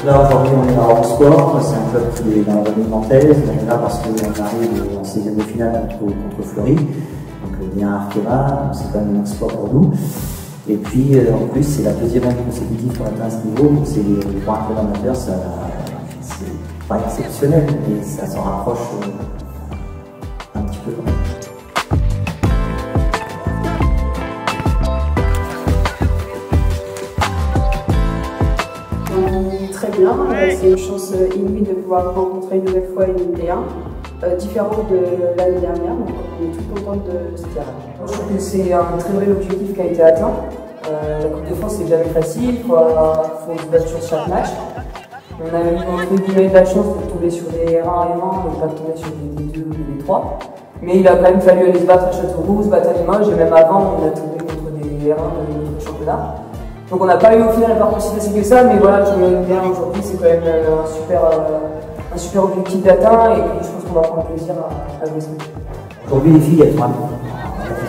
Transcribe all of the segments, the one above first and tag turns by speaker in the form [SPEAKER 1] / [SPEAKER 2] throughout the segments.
[SPEAKER 1] là aujourd'hui on est dans Orange Sport, c'est un club qui est dans la zone nantaise, on est là parce qu'on arrive en 16e de finale contre Fleury, donc bien Arkema, c'est quand même un exploit pour nous. Et puis en plus c'est la deuxième année consécutive qu'on atteint ce niveau, donc c'est pour un club amateur, c'est pas exceptionnel, mais ça s'en rapproche un petit peu quand même.
[SPEAKER 2] Très bien, c'est une chance inouïe de pouvoir rencontrer une nouvelle fois une D1, différente de l'année dernière, donc on est tout content de ce tirage.
[SPEAKER 3] Je trouve que c'est un très bel objectif qui a été atteint. La Coupe de France c'est jamais facile, il faut se battre sur chaque match. On a eu entre guillemets de la chance de tomber sur des R1 et pas de tomber sur des D2 ou des D3. Mais il a quand même fallu aller se battre à Châteauroux, se battre à Limoges et même avant on a tombé contre des R1 de notre championnat. Donc on n'a pas eu au final un parcours si facile que ça, mais voilà, je me bien aujourd'hui, c'est quand même un super objectif d'atteint et je pense qu'on va prendre plaisir à jouer ça.
[SPEAKER 1] Aujourd'hui les filles elles ont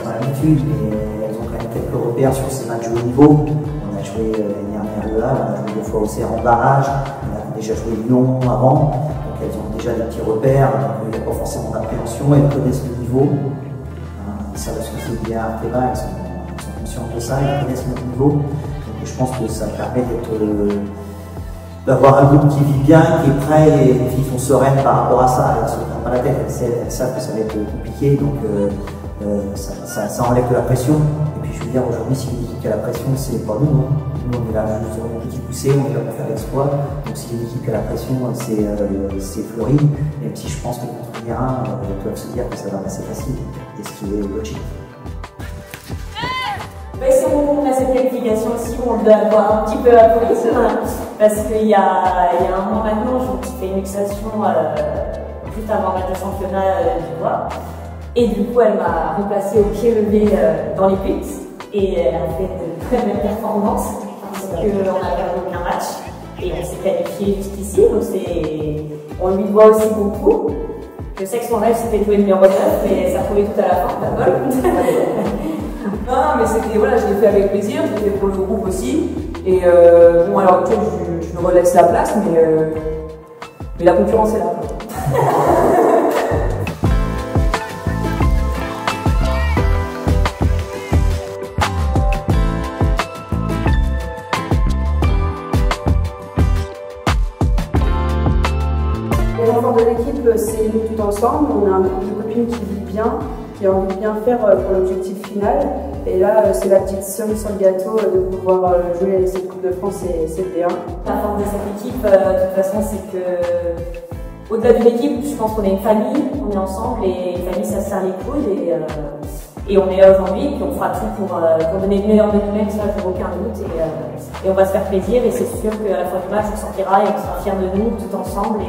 [SPEAKER 1] l'habitude, mais elles ont quand même quelques repères sur ces matchs de haut niveau. On a joué l'année dernière Le Havre, on a joué 2 fois au Auxerre en barrage, on a déjà joué Lyon avant, donc elles ont déjà des petits repères, donc il n'y a pas forcément d'appréhension, elles connaissent le niveau. Ils savent ce que c'est bien Arkema, elles sont conscientes de ça, elles connaissent notre niveau. Je pense que ça permet d'avoir un groupe qui vit bien, qui est prêt, et les filles sont sereines par rapport à ça, elles ne se prennent pas la tête, elles savent que ça va être compliqué, donc ça enlève de la pression. Et puis je veux dire, aujourd'hui, si une équipe qui a la pression, c'est pas nous. Nous, on est là juste pour une petite poussée, on est là pour faire l'exploit. Donc si une équipe qui a la pression, c'est Fleury, même si je pense que contre Guérin, ils doivent se dire que ça va passer facile, et ce qui est logique.
[SPEAKER 4] C'est bon, on a cette qualification aussi, on doit avoir un petit peu applaudi, parce qu'il y a un mois maintenant, j'ai fait une luxation juste avant le match de championnat du doigt. Et du coup, elle m'a remplacée au pied levé dans les buts. Et elle a fait de très belles performances, parce qu'on n'a perdu aucun match. Et on s'est qualifié jusqu'ici, donc on lui doit aussi beaucoup. Je sais que son rêve c'était de jouer numéro 9, mais ça trouvait tout à la fin, pas bol.
[SPEAKER 3] Non, mais c'était, voilà, je l'ai fait avec plaisir, je l'ai fait pour le groupe aussi. Et bon, alors actuellement, je me relaisse la place, mais la concurrence est là.
[SPEAKER 2] Les enfants de l'équipe, c'est nous tout ensemble, on a un groupe de copines qui vit bien, qui a envie de bien faire pour l'objectif final. Et là, c'est la petite cerise sur le gâteau de pouvoir jouer cette Coupe de France et cette D1.
[SPEAKER 4] La force de cette équipe, de toute façon, c'est que au-delà d'une équipe, je pense qu'on est une famille, on est ensemble et une famille, ça se serre les coudes et on est là aujourd'hui, puis on fera tout pour donner le meilleur de nous-mêmes, ça j'ai aucun doute, et on va se faire plaisir et c'est sûr qu'à la fin du match on sortira et on sera fiers de nous tout ensemble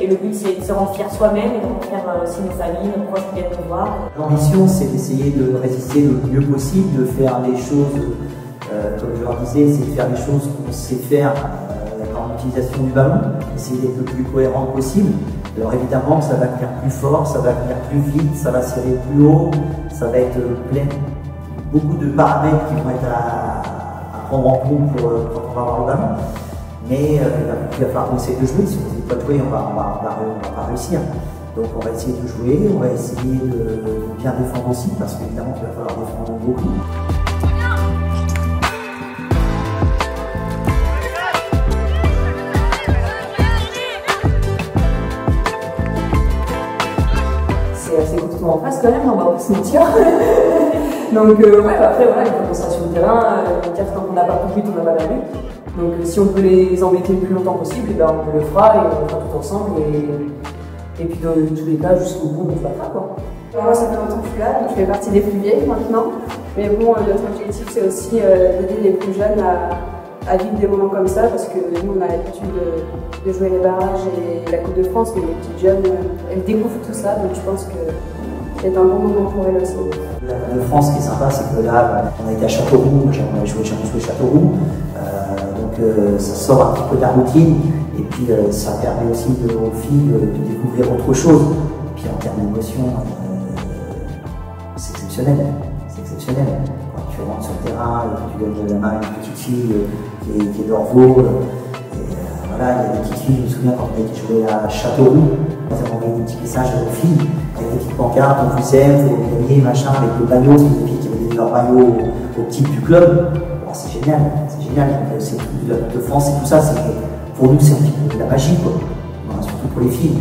[SPEAKER 4] et le but c'est de se rendre fiers soi-même et de rendre fiers aussi nos familles, nos proches qui viennent nous voir.
[SPEAKER 1] L'ambition c'est d'essayer de résister le mieux possible, de faire les choses, comme je leur disais, c'est de faire les choses qu'on sait faire dans l'utilisation du ballon, essayer d'être le plus cohérent possible. Alors évidemment, ça va venir plus fort, ça va venir plus vite, ça va serrer plus haut, ça va être plein, beaucoup de paramètres qui vont être à prendre en compte quand on va avoir le ballon. Mais il va falloir essayer de jouer, si on ne sait pas jouer, on va pas réussir. Donc on va essayer de jouer, on va essayer de bien défendre aussi, parce qu'évidemment il va falloir défendre beaucoup.
[SPEAKER 3] C'est costaud en face quand même, on va pas se mentir. Donc ouais, après voilà, quand on sera sur le terrain, dire quand on n'a pas compris, on n'a pas perdu. Donc si on peut les embêter le plus longtemps possible, et ben, on le fera et on le fera tout ensemble. Et puis dans tous les cas, jusqu'au bout, on se battra quoi.
[SPEAKER 2] Moi ça fait longtemps que je suis là, donc je fais partie des plus vieilles maintenant. Mais bon, notre objectif c'est aussi d'aider les plus jeunes à vivre des moments comme ça, parce que nous on a l'habitude de jouer les barrages et la Coupe de France, mais les petites jeunes, elles découvrent tout ça, donc je pense que c'est un bon moment pour elles aussi.
[SPEAKER 1] La Coupe de France, ce qui est sympa, c'est que là, on a été à Châteauroux, on a joué Châteauroux, donc ça sort un petit peu de la routine, et puis ça permet aussi aux filles de découvrir autre chose. Et puis en termes d'émotion, c'est exceptionnel, c'est exceptionnel. Quand tu rentres sur le terrain, et que tu donnes la main à une petite fille qui est d'Orvaux, Voilà, il y a des petites filles, je me souviens quand on a été joué à Châteauroux, nous avons envoyé des petits messages aux filles, avec des petites pancartes, on vous aime, faut gagner, machin, avec le maillot, c'est des filles qui avaient donné leur maillot aux petites du club. Alors, c'est génial, c'est génial. C'est la Coupe de France et tout ça, pour nous c'est un petit peu de la magie, quoi. Voilà, surtout pour les filles.